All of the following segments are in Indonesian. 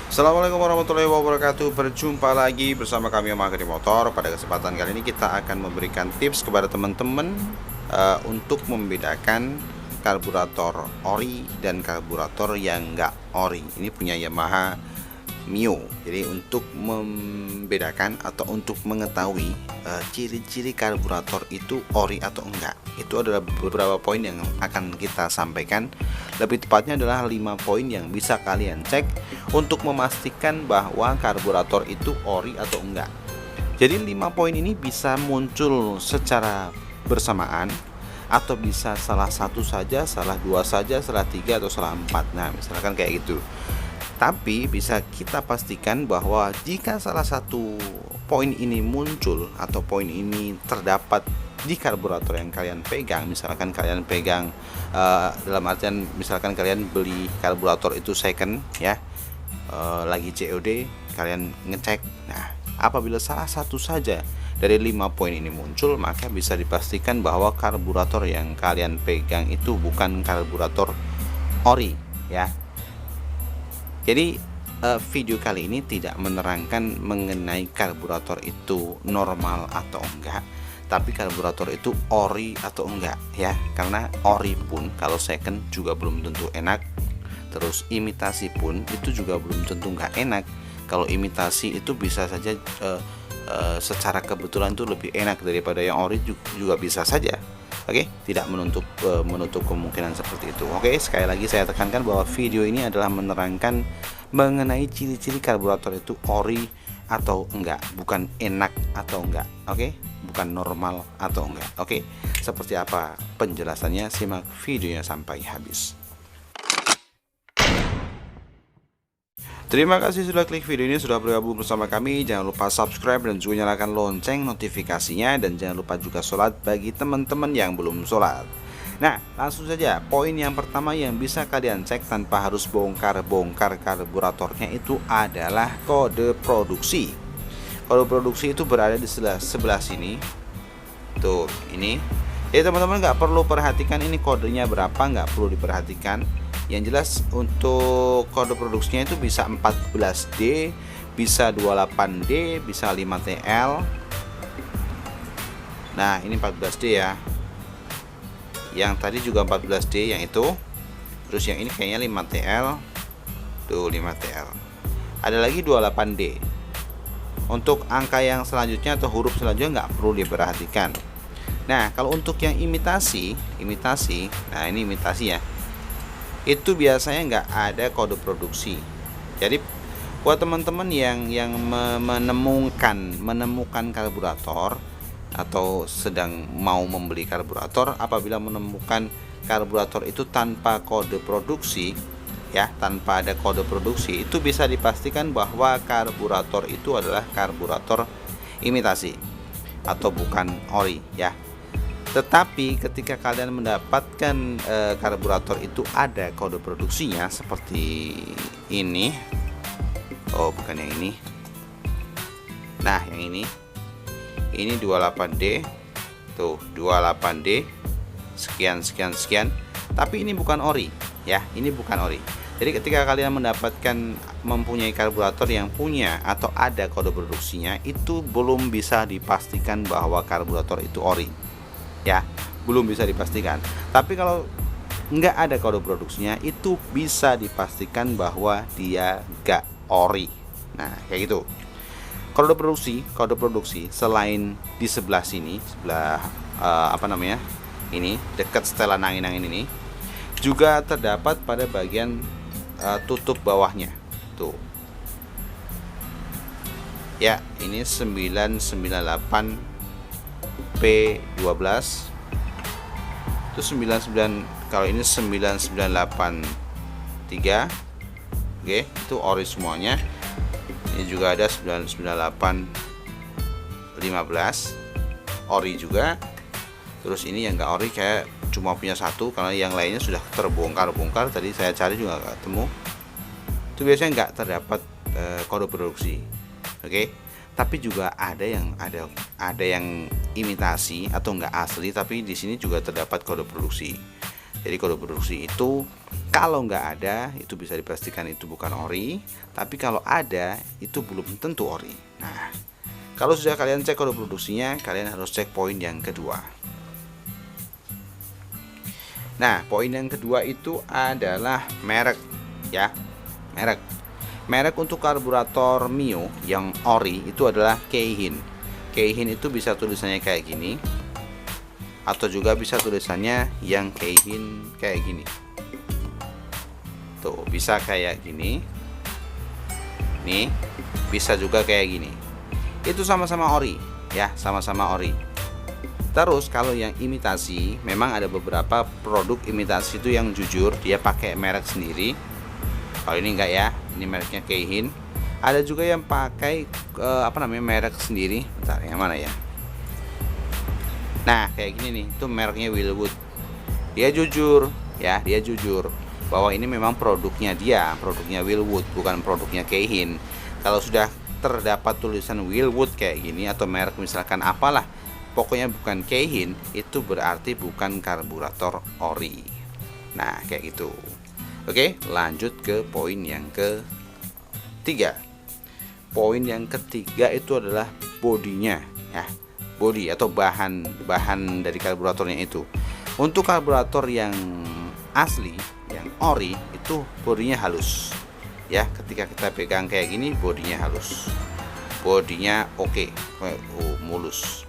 Assalamualaikum warahmatullahi wabarakatuh. Berjumpa lagi bersama kami Om Agri Motor. Pada kesempatan kali ini kita akan memberikan tips kepada teman-teman untuk membedakan karburator ori dan karburator yang enggak ori. Ini punya Yamaha Mio. Jadi untuk membedakan atau untuk mengetahui ciri-ciri karburator itu ori atau enggak, itu adalah beberapa poin yang akan kita sampaikan. Lebih tepatnya adalah 5 poin yang bisa kalian cek untuk memastikan bahwa karburator itu ori atau enggak. Jadi 5 poin ini bisa muncul secara bersamaan atau bisa salah satu saja, salah dua saja, salah tiga, atau salah empat. Nah, misalkan kayak gitu. Tapi bisa kita pastikan bahwa jika salah satu poin ini muncul atau poin ini terdapat di karburator yang kalian pegang, misalkan kalian pegang dalam artian misalkan kalian beli karburator itu second ya, lagi COD, kalian ngecek. Nah, apabila salah satu saja dari 5 poin ini muncul, maka bisa dipastikan bahwa karburator yang kalian pegang itu bukan karburator ori ya. Jadi video kali ini tidak menerangkan mengenai karburator itu normal atau enggak, tapi karburator itu ori atau enggak ya. Karena ori pun kalau second juga belum tentu enak, terus imitasi pun itu juga belum tentu enggak enak. Kalau imitasi itu bisa saja secara kebetulan itu lebih enak daripada yang ori, juga bisa saja. Oke, tidak menutup kemungkinan seperti itu. Oke, sekali lagi saya tekankan bahwa video ini adalah menerangkan mengenai ciri-ciri karburator itu ori atau enggak, bukan enak atau enggak. Oke, bukan normal atau enggak. Oke, seperti apa penjelasannya? Simak videonya sampai habis. Terima kasih sudah klik video ini, sudah bergabung bersama kami. Jangan lupa subscribe dan juga nyalakan lonceng notifikasinya. Dan jangan lupa juga sholat bagi teman-teman yang belum sholat. Nah, langsung saja. Poin yang pertama yang bisa kalian cek tanpa harus bongkar-bongkar karburatornya itu adalah kode produksi. Kode produksi itu berada di sebelah sini. Tuh, ini. Jadi teman-teman nggak perlu perhatikan ini kodenya berapa, nggak perlu diperhatikan. Yang jelas untuk kode produksinya itu bisa 14D, bisa 28D, bisa 5TL. Nah, ini 14D ya. Yang tadi juga 14D yang itu. Terus yang ini kayaknya 5TL. Tuh 5TL. Ada lagi 28D. Untuk angka yang selanjutnya atau huruf selanjutnya nggak perlu diperhatikan. Nah, kalau untuk yang imitasi, nah ini imitasi ya. Itu biasanya nggak ada kode produksi. Jadi buat teman-teman yang menemukan karburator atau sedang mau membeli karburator, apabila menemukan karburator itu tanpa kode produksi ya, tanpa ada kode produksi, itu bisa dipastikan bahwa karburator itu adalah karburator imitasi atau bukan ori ya. Tetapi ketika kalian mendapatkan karburator itu ada kode produksinya seperti ini. Oh, bukan yang ini. Nah, yang ini 28D. Tuh, 28D sekian. Tapi ini bukan ori ya, ini bukan ori. Jadi ketika kalian mempunyai karburator yang punya atau ada kode produksinya, itu belum bisa dipastikan bahwa karburator itu ori. Ya, belum bisa dipastikan. Tapi kalau nggak ada kode produksinya, itu bisa dipastikan bahwa dia nggak ori. Nah, kayak gitu. Kode produksi selain di sebelah sini, sebelah ini dekat setelan angin-angin ini, juga terdapat pada bagian tutup bawahnya. Tuh. Ya, ini 998 P12 itu 99, kalau ini 9983. Oke, itu ori semuanya. Ini juga ada 99815 ori juga. Terus ini yang enggak ori kayak cuma punya satu, karena yang lainnya sudah terbongkar-bongkar. Tadi saya cari juga enggak ketemu. Itu biasanya enggak terdapat kode produksi. Oke. Tapi juga ada yang imitasi atau enggak asli, tapi di sini juga terdapat kode produksi. Jadi kode produksi itu kalau nggak ada itu bisa dipastikan itu bukan ori, tapi kalau ada itu belum tentu ori. Nah, kalau sudah kalian cek kode produksinya, kalian harus cek poin yang kedua. Nah, poin yang kedua itu adalah merek, ya. Merek untuk karburator Mio yang ori itu adalah Keihin. Keihin itu bisa tulisannya kayak gini, atau juga bisa tulisannya yang Keihin kayak gini. Tuh, bisa kayak gini. Nih, bisa juga kayak gini. Itu sama-sama ori, ya, sama-sama ori. Terus kalau yang imitasi, memang ada beberapa produk imitasi itu yang jujur dia pakai merek sendiri. Kalau ini enggak ya, ini mereknya Keihin. Ada juga yang pakai merek sendiri. Bentar, yang mana ya? Nah, kayak gini nih, itu mereknya Willwood. Dia jujur, ya, dia jujur bahwa ini memang produknya Willwood, bukan produknya Keihin. Kalau sudah terdapat tulisan Willwood kayak gini atau merek misalkan apalah, pokoknya bukan Keihin, itu berarti bukan karburator ori. Nah, kayak gitu. Oke, lanjut ke poin yang ketiga. Poin yang ketiga itu adalah bodinya, ya. Body atau bahan dari karburatornya itu. Untuk karburator yang asli, yang ori, itu bodinya halus. Ya, ketika kita pegang kayak gini, bodinya halus. Bodinya oke, mulus.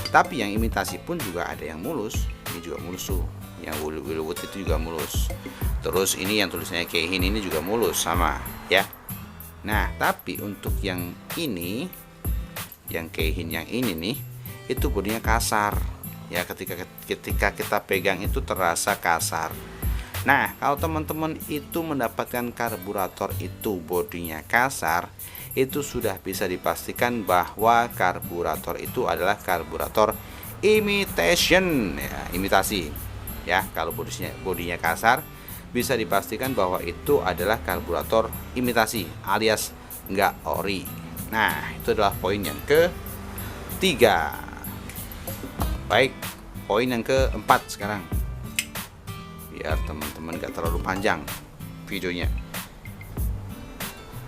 Tapi yang imitasi pun juga ada yang mulus. Ini juga mulus tuh. Yang Willwood itu juga mulus. Terus ini yang tulisannya Keihin ini juga mulus sama, ya. Nah, tapi untuk yang ini, yang Keihin yang ini nih, itu bodinya kasar. Ya, ketika kita pegang itu terasa kasar. Nah, kalau teman-teman itu mendapatkan karburator itu bodinya kasar, itu sudah bisa dipastikan bahwa karburator itu adalah karburator imitation, ya, imitasi. Ya, kalau bodinya kasar, bisa dipastikan bahwa itu adalah karburator imitasi alias enggak ori. Nah, itu adalah poin yang ketiga. Baik, poin yang keempat sekarang. Biar teman-teman gak terlalu panjang videonya.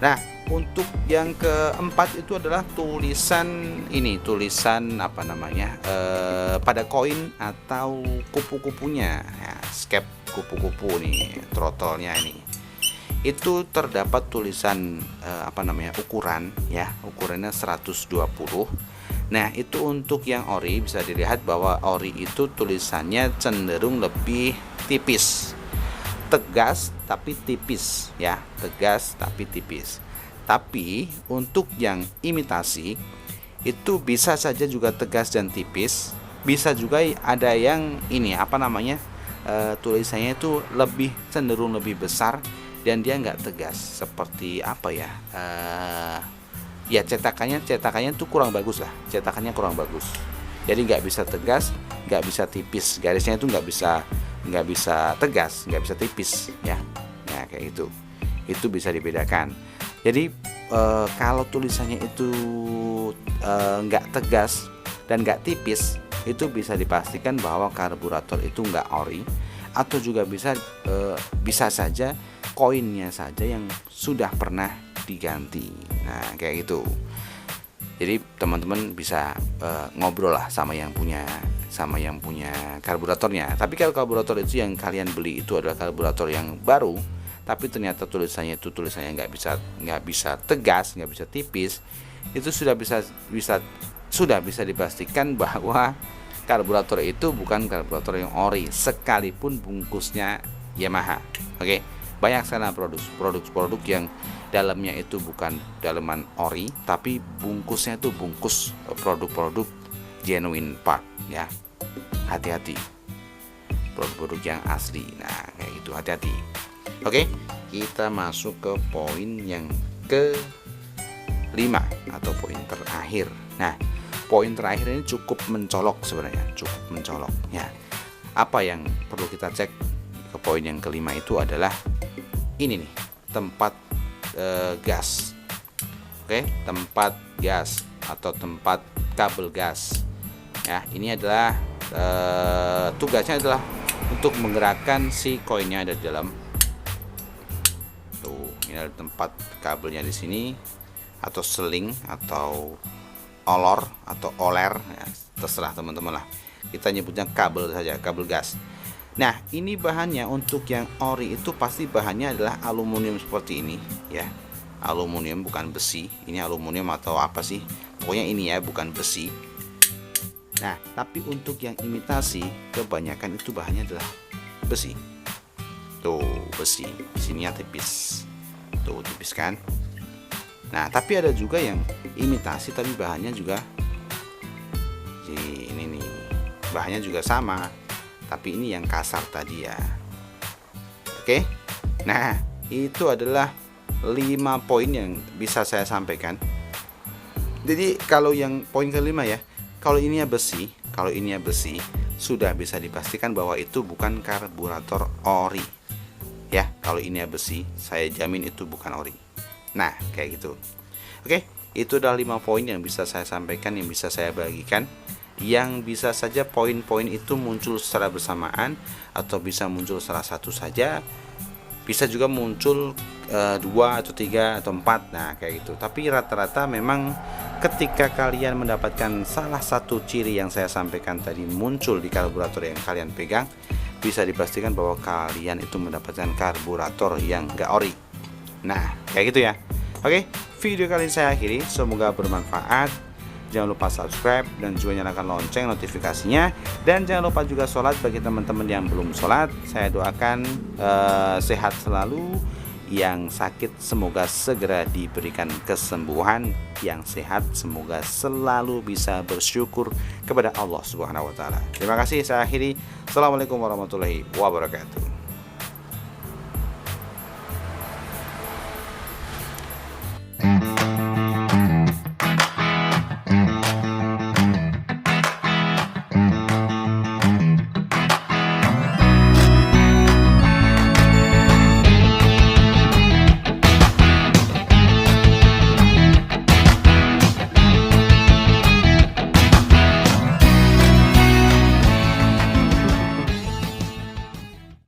Nah, untuk yang keempat itu adalah tulisan ini, pada koin atau kupu-kupunya, ya, scap kupu-kupu nih, throttle-nya ini. Itu terdapat tulisan ukuran, ya, ukurannya 120. Nah, itu untuk yang ori bisa dilihat bahwa ori itu tulisannya cenderung lebih tipis. Tegas tapi tipis, ya, tegas tapi tipis. Tapi untuk yang imitasi itu bisa saja juga tegas dan tipis, bisa juga ada yang ini tulisannya itu cenderung lebih besar dan dia nggak tegas, seperti ya cetakannya tuh kurang bagus lah, cetakannya kurang bagus, jadi nggak bisa tegas, nggak bisa tipis, garisnya itu nggak bisa tegas, nggak bisa tipis, ya. Nah, kayak itu bisa dibedakan. Jadi kalau tulisannya itu nggak tegas dan nggak tipis, itu bisa dipastikan bahwa karburator itu nggak ori, atau juga bisa saja koinnya saja yang sudah pernah diganti. Nah, kayak gitu. Jadi teman-teman bisa ngobrol lah sama yang punya karburatornya. Tapi kalau karburator itu yang kalian beli itu adalah karburator yang baru, tapi ternyata tulisannya nggak bisa tegas, nggak bisa tipis, itu sudah bisa dipastikan bahwa karburator itu bukan karburator yang ori, sekalipun bungkusnya Yamaha. Oke, banyak sekali produk yang dalamnya itu bukan daleman ori, tapi bungkusnya itu bungkus produk-produk genuine part, ya. Hati-hati, produk-produk yang asli. Nah, kayak gitu, hati-hati. Oke, kita masuk ke poin yang ke-5 atau poin terakhir. Nah, poin terakhir ini cukup mencolok sebenarnya, ya. Apa yang perlu kita cek ke poin yang ke-5 itu adalah ini nih, tempat gas. Oke, tempat gas atau tempat kabel gas. Ya, ini adalah tugasnya adalah untuk menggerakkan si koinnya ada di dalam. Tuh, ini ada tempat kabelnya di sini, atau seling atau olor atau oler ya, terserah teman-teman lah. Kita nyebutnya kabel saja, kabel gas. Nah, ini bahannya untuk yang ori itu pasti bahannya adalah aluminium seperti ini ya. Aluminium, bukan besi. Ini aluminium atau apa sih? Pokoknya ini ya, bukan besi. Nah, tapi untuk yang imitasi kebanyakan itu bahannya adalah besi. Tuh, besi. Sininya tipis. Tuh, tipis kan? Nah, tapi ada juga yang imitasi tapi bahannya juga ini nih. Bahannya juga sama, tapi ini yang kasar tadi ya. Oke. Nah, itu adalah 5 poin yang bisa saya sampaikan. Jadi kalau yang poin kelima ya, kalau ini ya besi, sudah bisa dipastikan bahwa itu bukan karburator ori. Ya, kalau ini ya besi, saya jamin itu bukan ori. Nah, kayak gitu. Oke, itu adalah 5 poin yang bisa saya sampaikan, yang bisa saya bagikan. Yang bisa saja poin-poin itu muncul secara bersamaan, atau bisa muncul salah satu saja. Bisa juga muncul 2 atau 3 atau 4. Nah, kayak gitu. Tapi rata-rata memang ketika kalian mendapatkan salah satu ciri yang saya sampaikan tadi muncul di karburator yang kalian pegang, bisa dipastikan bahwa kalian itu mendapatkan karburator yang enggak ori. Nah, kayak gitu ya. Oke, video kali ini saya akhiri. Semoga bermanfaat. Jangan lupa subscribe dan juga nyalakan lonceng notifikasinya. Dan jangan lupa juga sholat bagi teman-teman yang belum sholat. Saya doakan sehat selalu. Yang sakit semoga segera diberikan kesembuhan. Yang sehat semoga selalu bisa bersyukur kepada Allah Subhanahu wa Ta'ala. Terima kasih, saya akhiri. Assalamualaikum warahmatullahi wabarakatuh.